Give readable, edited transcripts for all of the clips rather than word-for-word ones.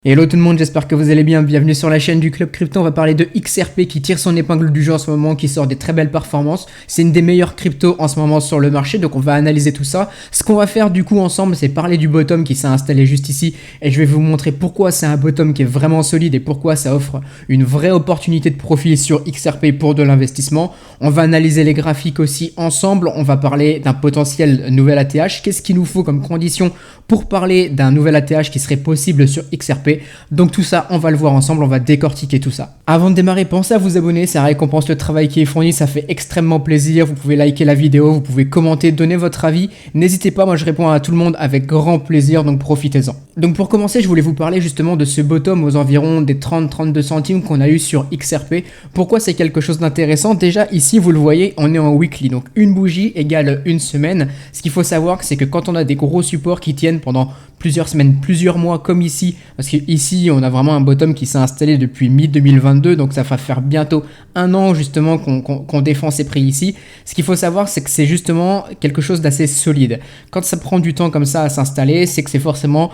Hello tout le monde, j'espère que vous allez bien, bienvenue sur la chaîne du Club Crypto. On va parler de XRP qui tire son épingle du jeu en ce moment, qui sort des très belles performances. C'est une des meilleures cryptos en ce moment sur le marché, donc on va analyser tout ça. Ce qu'on va faire du coup ensemble, c'est parler du bottom qui s'est installé juste ici, et je vais vous montrer pourquoi c'est un bottom qui est vraiment solide et pourquoi ça offre une vraie opportunité de profit sur XRP pour de l'investissement. On va analyser les graphiques aussi ensemble, on va parler d'un potentiel nouvel ATH. Qu'est-ce qu'il nous faut comme condition pour parler d'un nouvel ATH qui serait possible sur XRP? Donc tout ça, on va le voir ensemble, on va décortiquer tout ça. Avant de démarrer, pensez à vous abonner, ça récompense le travail qui est fourni, ça fait extrêmement plaisir. Vous pouvez liker la vidéo, vous pouvez commenter, donner votre avis. N'hésitez pas, moi je réponds à tout le monde avec grand plaisir, donc profitez-en. Donc pour commencer, je voulais vous parler justement de ce bottom aux environs des 30-32 centimes qu'on a eu sur XRP. Pourquoi c'est quelque chose d'intéressant? Déjà ici, vous le voyez, on est en weekly, donc une bougie égale une semaine. Ce qu'il faut savoir, c'est que quand on a des gros supports qui tiennent pendant plusieurs semaines, plusieurs mois comme ici, parce que ici on a vraiment un bottom qui s'est installé depuis mi-2022, donc ça va faire bientôt un an justement qu'on défend ces prix ici. Ce qu'il faut savoir, c'est que c'est justement quelque chose d'assez solide. Quand ça prend du temps comme ça à s'installer, c'est que c'est forcément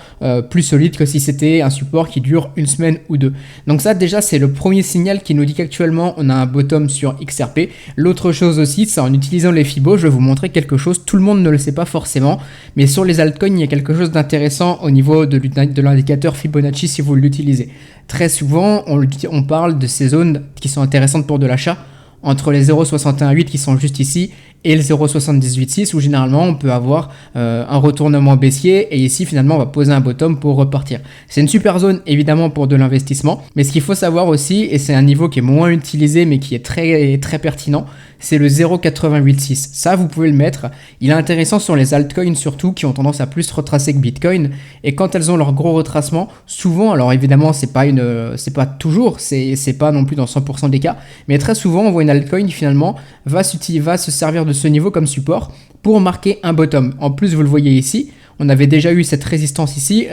plus solide que si c'était un support qui dure une semaine ou deux. Donc ça déjà c'est le premier signal qui nous dit qu'actuellement on a un bottom sur XRP. L'autre chose aussi, c'est en utilisant les Fibo, je vais vous montrer quelque chose, tout le monde ne le sait pas forcément, mais sur les altcoins il y a quelque chose d'intéressant au niveau de l'indicateur Fibonacci si vous l'utilisez. Très souvent, on parle de ces zones qui sont intéressantes pour de l'achat entre les 0,618 qui sont juste ici et le 0,786 où généralement on peut avoir un retournement baissier et ici finalement on va poser un bottom pour repartir. C'est une super zone évidemment pour de l'investissement, mais ce qu'il faut savoir aussi, et c'est un niveau qui est moins utilisé mais qui est très pertinent, c'est le 0,886. Ça vous pouvez le mettre, il est intéressant sur les altcoins surtout qui ont tendance à plus retracer que Bitcoin, et quand elles ont leur gros retracement, souvent, alors évidemment c'est pas toujours, c'est pas non plus dans 100% des cas, mais très souvent on voit une altcoin finalement va se servir de ce niveau comme support pour marquer un bottom. En plus vous le voyez ici, on avait déjà eu cette résistance ici,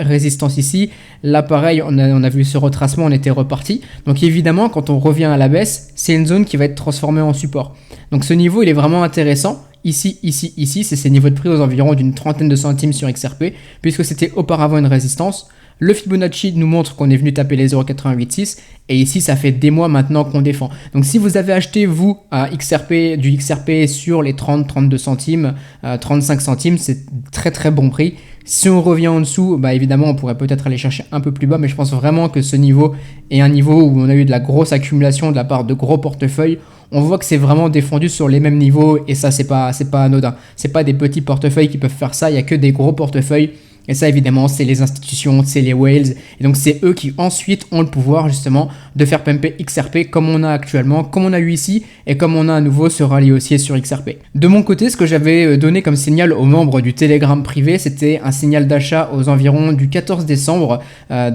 là pareil on a vu ce retracement, on était reparti. Donc évidemment quand on revient à la baisse, c'est une zone qui va être transformée en support. Donc ce niveau il est vraiment intéressant. Ici, c'est ces niveaux de prix aux environs d'une trentaine de centimes sur XRP, puisque c'était auparavant une résistance. Le Fibonacci nous montre qu'on est venu taper les 0,886 et ici ça fait des mois maintenant qu'on défend. Donc si vous avez acheté vous du XRP sur les 30-32 centimes, 35 centimes, c'est très bon prix. Si on revient en dessous, bah évidemment on pourrait peut-être aller chercher un peu plus bas, mais je pense vraiment que ce niveau est un niveau où on a eu de la grosse accumulation de la part de gros portefeuilles. On voit que c'est vraiment défendu sur les mêmes niveaux et ça c'est pas anodin. C'est pas des petits portefeuilles qui peuvent faire ça, il y a que des gros portefeuilles. Et ça évidemment c'est les institutions, c'est les whales, et donc c'est eux qui ensuite ont le pouvoir justement de faire pumper XRP comme on a actuellement, comme on a eu ici, et comme on a à nouveau ce rallye haussier sur XRP. De mon côté, ce que j'avais donné comme signal aux membres du Telegram privé, c'était un signal d'achat aux environs du 14 décembre,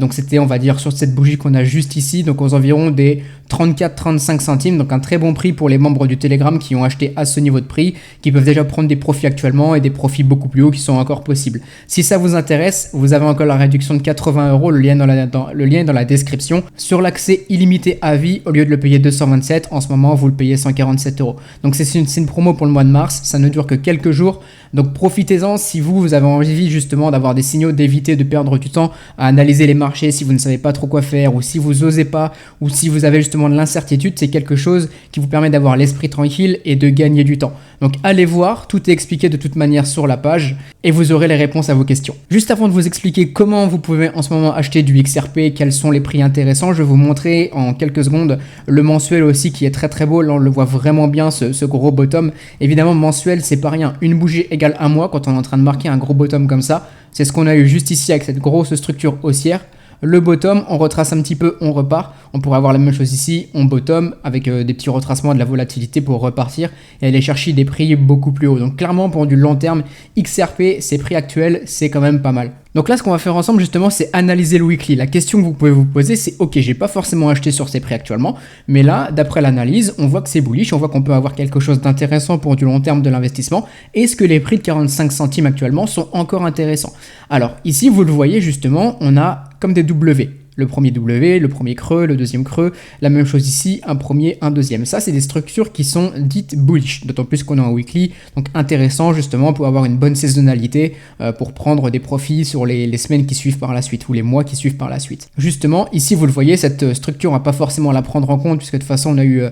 donc c'était on va dire sur cette bougie qu'on a juste ici, donc aux environs des 34-35 centimes, donc un très bon prix pour les membres du Telegram qui ont acheté à ce niveau de prix, qui peuvent déjà prendre des profits actuellement et des profits beaucoup plus hauts qui sont encore possibles. Si ça vous intéresse, vous avez encore la réduction de 80 €, le lien est dans la description. Sur l'accès illimité à vie, au lieu de le payer 227, en ce moment vous le payez 147 €. Donc c'est une promo pour le mois de mars, ça ne dure que quelques jours, donc profitez-en si vous avez envie justement d'avoir des signaux, d'éviter de perdre du temps à analyser les marchés si vous ne savez pas trop quoi faire, ou si vous osez pas, ou si vous avez justement de l'incertitude, c'est quelque chose qui vous permet d'avoir l'esprit tranquille et de gagner du temps. Donc allez voir, tout est expliqué de toute manière sur la page et vous aurez les réponses à vos questions. Juste avant de vous expliquer comment vous pouvez en ce moment acheter du XRP, quels sont les prix intéressants, je vais vous montrer en quelques secondes le mensuel aussi qui est très beau. Là on le voit vraiment bien, ce gros bottom. Évidemment mensuel c'est pas rien, une bougie égale un mois quand on est en train de marquer un gros bottom comme ça. C'est ce qu'on a eu juste ici avec cette grosse structure haussière. Le bottom, on retrace un petit peu, on repart. On pourrait avoir la même chose ici, on bottom avec des petits retracements, de la volatilité pour repartir et aller chercher des prix beaucoup plus hauts. Donc clairement pour du long terme, XRP, ces prix actuels, c'est quand même pas mal. Donc là, ce qu'on va faire ensemble justement, c'est analyser le weekly. La question que vous pouvez vous poser, c'est ok, j'ai pas forcément acheté sur ces prix actuellement, mais là, d'après l'analyse, on voit que c'est bullish, on voit qu'on peut avoir quelque chose d'intéressant pour du long terme de l'investissement. Est-ce que les prix de 45 centimes actuellement sont encore intéressants? Alors ici, vous le voyez justement, on a comme des W. le premier W, le premier creux, le deuxième creux, la même chose ici, un premier, un deuxième. Ça, c'est des structures qui sont dites bullish, d'autant plus qu'on est en weekly, donc intéressant justement pour avoir une bonne saisonnalité, pour prendre des profits sur les semaines qui suivent par la suite, ou les mois qui suivent par la suite. Justement, ici, vous le voyez, cette structure, on va pas forcément la prendre en compte, puisque de toute façon, on a eu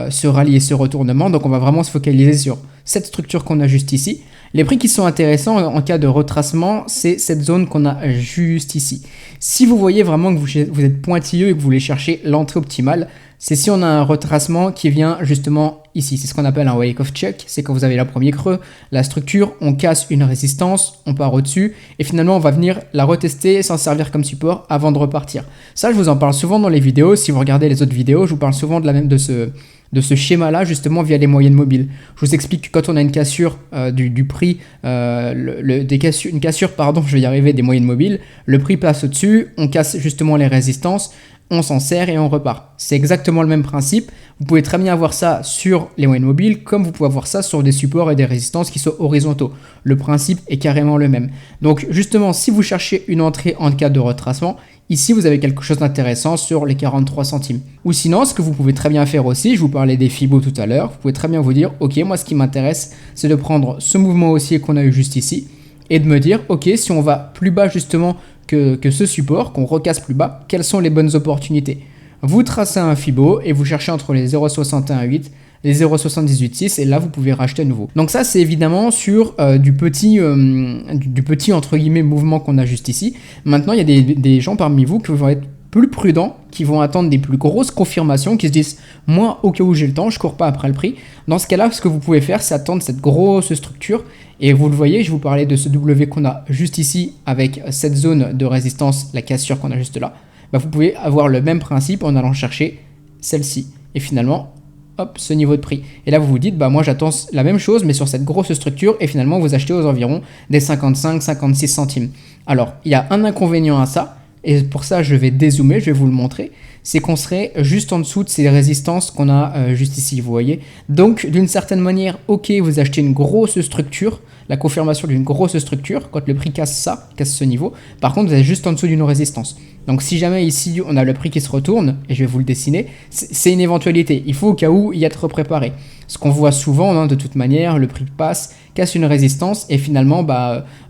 ce rallye et ce retournement, donc on va vraiment se focaliser sur cette structure qu'on a juste ici. Les prix qui sont intéressants en cas de retracement, c'est cette zone qu'on a juste ici. Si vous voyez vraiment que vous êtes pointilleux et que vous voulez chercher l'entrée optimale, c'est si on a un retracement qui vient justement ici. C'est ce qu'on appelle un wake of check. C'est quand vous avez le premier creux, la structure, on casse une résistance, on part au-dessus et finalement on va venir la retester, s'en servir comme support avant de repartir. Ça, je vous en parle souvent dans les vidéos. Si vous regardez les autres vidéos, je vous parle souvent de ce schéma-là, justement, via les moyennes mobiles. Je vous explique que quand on a une cassure du prix, une cassure, je vais y arriver, des moyennes mobiles, le prix passe au-dessus, on casse justement les résistances, on s'en sert et on repart. C'est exactement le même principe. Vous pouvez très bien avoir ça sur les moyennes mobiles, comme vous pouvez avoir ça sur des supports et des résistances qui sont horizontaux. Le principe est carrément le même. Donc justement, si vous cherchez une entrée en cas de retracement, ici, vous avez quelque chose d'intéressant sur les 43 centimes. Ou sinon, ce que vous pouvez très bien faire aussi, je vous parlais des Fibo tout à l'heure, vous pouvez très bien vous dire, ok, moi ce qui m'intéresse, c'est de prendre ce mouvement haussier qu'on a eu juste ici, et de me dire, ok, si on va plus bas justement que ce support, qu'on recasse plus bas, quelles sont les bonnes opportunités? Vous tracez un Fibo et vous cherchez entre les 0,618 les 0,786 et là vous pouvez racheter à nouveau. Donc ça c'est évidemment sur du petit entre guillemets mouvement qu'on a juste ici. Maintenant il y a des gens parmi vous qui vont être plus prudents, qui vont attendre des plus grosses confirmations, qui se disent moi au cas où j'ai le temps, je cours pas après le prix. Dans ce cas-là, ce que vous pouvez faire, c'est attendre cette grosse structure. Et vous le voyez, je vous parlais de ce W qu'on a juste ici avec cette zone de résistance, la cassure qu'on a juste là. Bah, vous pouvez avoir le même principe en allant chercher celle-ci. Et finalement, hop, ce niveau de prix. Et là, vous vous dites, bah moi j'attends la même chose, mais sur cette grosse structure, et finalement vous achetez aux environs des 55-56 centimes. Alors, il y a un inconvénient à ça, et pour ça je vais dézoomer, je vais vous le montrer, c'est qu'on serait juste en dessous de ces résistances qu'on a juste ici, vous voyez. Donc, d'une certaine manière, ok, vous achetez une grosse structure, la confirmation d'une grosse structure, quand le prix casse ça, casse ce niveau, par contre vous êtes juste en dessous d'une résistance. Donc si jamais ici on a le prix qui se retourne, et je vais vous le dessiner, c'est une éventualité, il faut au cas où y être préparé. Ce qu'on voit souvent, hein, de toute manière, le prix passe, casse une résistance et finalement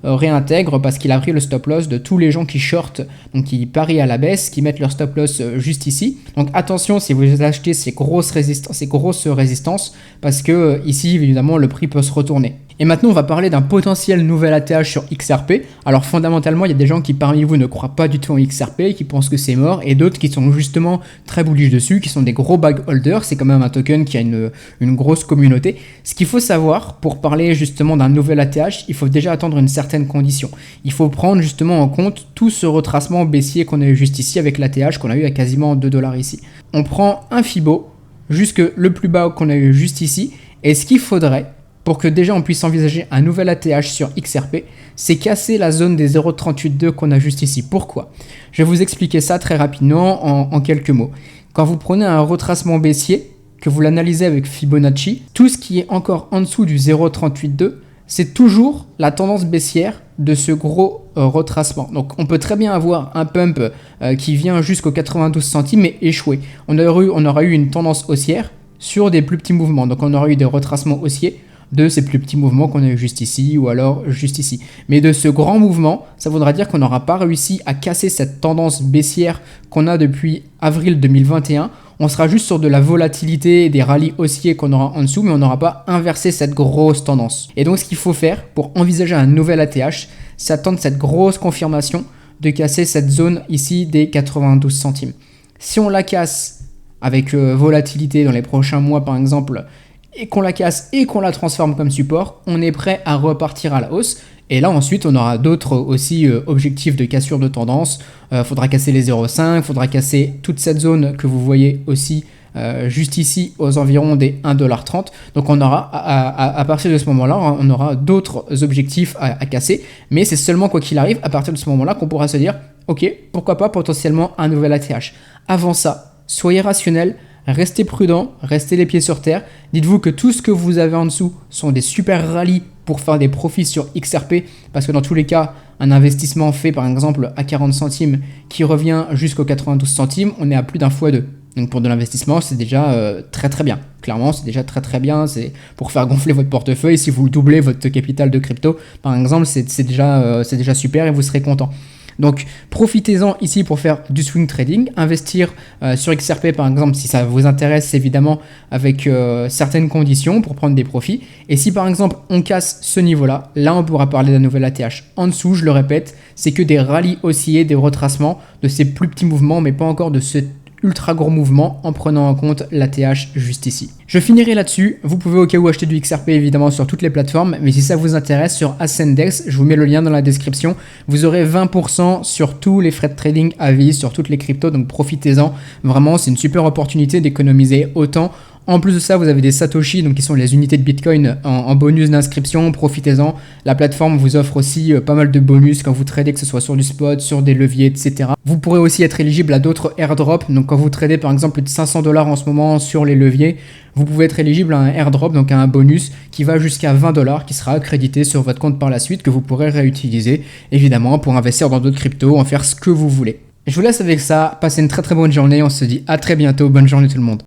réintègre parce qu'il a pris le stop loss de tous les gens qui shortent, donc qui parient à la baisse, qui mettent leur stop loss juste ici. Donc attention si vous achetez ces grosses résistances parce que ici évidemment le prix peut se retourner. Et maintenant on va parler d'un potentiel nouvel ATH sur XRP. Alors fondamentalement il y a des gens qui parmi vous ne croient pas du tout en XRP, qui pensent que c'est mort, et d'autres qui sont justement très bullish dessus, qui sont des gros bag holders. C'est quand même un token qui a une grosse communauté. Ce qu'il faut savoir pour parler justement d'un nouvel ATH, il faut déjà attendre une certaine condition. Il faut prendre justement en compte tout ce retracement baissier qu'on a eu juste ici avec l'ATH qu'on a eu à quasiment 2 $ ici. On prend un Fibo jusque le plus bas qu'on a eu juste ici, et ce qu'il faudrait pour que déjà on puisse envisager un nouvel ATH sur XRP, c'est casser la zone des 0,382 qu'on a juste ici. Pourquoi? Je vais vous expliquer ça très rapidement en quelques mots. Quand vous prenez un retracement baissier, que vous l'analysez avec Fibonacci, tout ce qui est encore en dessous du 0,382, c'est toujours la tendance baissière de ce gros retracement. Donc on peut très bien avoir un pump qui vient jusqu'aux 92 centimes mais échouer. On aura eu une tendance haussière sur des plus petits mouvements. Donc on aura eu des retracements haussiers de ces plus petits mouvements qu'on a eu juste ici ou alors juste ici. Mais de ce grand mouvement, ça voudra dire qu'on n'aura pas réussi à casser cette tendance baissière qu'on a depuis avril 2021. On sera juste sur de la volatilité et des rallyes haussiers qu'on aura en dessous, mais on n'aura pas inversé cette grosse tendance. Et donc ce qu'il faut faire pour envisager un nouvel ATH, c'est attendre cette grosse confirmation de casser cette zone ici des 92 centimes. Si on la casse avec volatilité dans les prochains mois par exemple, et qu'on la casse et qu'on la transforme comme support, on est prêt à repartir à la hausse. Et là ensuite on aura d'autres aussi objectifs de cassure de tendance. Faudra casser les 0,5, faudra casser toute cette zone que vous voyez aussi juste ici aux environs des 1,30 $. Donc on aura à partir de ce moment-là, on aura d'autres objectifs à casser. Mais c'est seulement quoi qu'il arrive, à partir de ce moment-là qu'on pourra se dire ok, pourquoi pas potentiellement un nouvel ATH. Avant ça, soyez rationnel. restez prudent, restez les pieds sur terre. Dites-vous que tout ce que vous avez en dessous sont des super rallyes pour faire des profits sur XRP, parce que dans tous les cas, un investissement fait par exemple à 40 centimes qui revient jusqu'aux 92 centimes, on est à plus d'un fois deux. Donc pour de l'investissement, c'est déjà très très bien. Clairement, c'est déjà très très bien. C'est pour faire gonfler votre portefeuille. Si vous doublez votre capital de crypto, par exemple, c'est déjà super et vous serez content. Donc profitez-en ici pour faire du swing trading, investir sur XRP par exemple si ça vous intéresse évidemment avec certaines conditions pour prendre des profits. Et si par exemple on casse ce niveau-là, là on pourra parler d'un nouvel ATH. En dessous, je le répète, c'est que des rallyes oscillés, des retracements de ces plus petits mouvements, mais pas encore de ce ultra gros mouvement en prenant en compte l'ATH juste ici. Je finirai là-dessus. Vous pouvez au cas où acheter du XRP évidemment sur toutes les plateformes, mais si ça vous intéresse sur Ascendex, je vous mets le lien dans la description. Vous aurez 20% sur tous les frais de trading à vie, sur toutes les cryptos, donc profitez-en. Vraiment, c'est une super opportunité d'économiser autant. En plus de ça, vous avez des Satoshi, donc qui sont les unités de Bitcoin en bonus d'inscription. Profitez-en. La plateforme vous offre aussi pas mal de bonus quand vous tradez, que ce soit sur du spot, sur des leviers, etc. Vous pourrez aussi être éligible à d'autres airdrops. Donc quand vous tradez par exemple plus de 500 $ en ce moment sur les leviers, vous pouvez être éligible à un airdrop, donc à un bonus qui va jusqu'à 20 $ qui sera accrédité sur votre compte par la suite, que vous pourrez réutiliser évidemment pour investir dans d'autres cryptos, en faire ce que vous voulez. Je vous laisse avec ça. Passez une très très bonne journée. On se dit à très bientôt. Bonne journée tout le monde.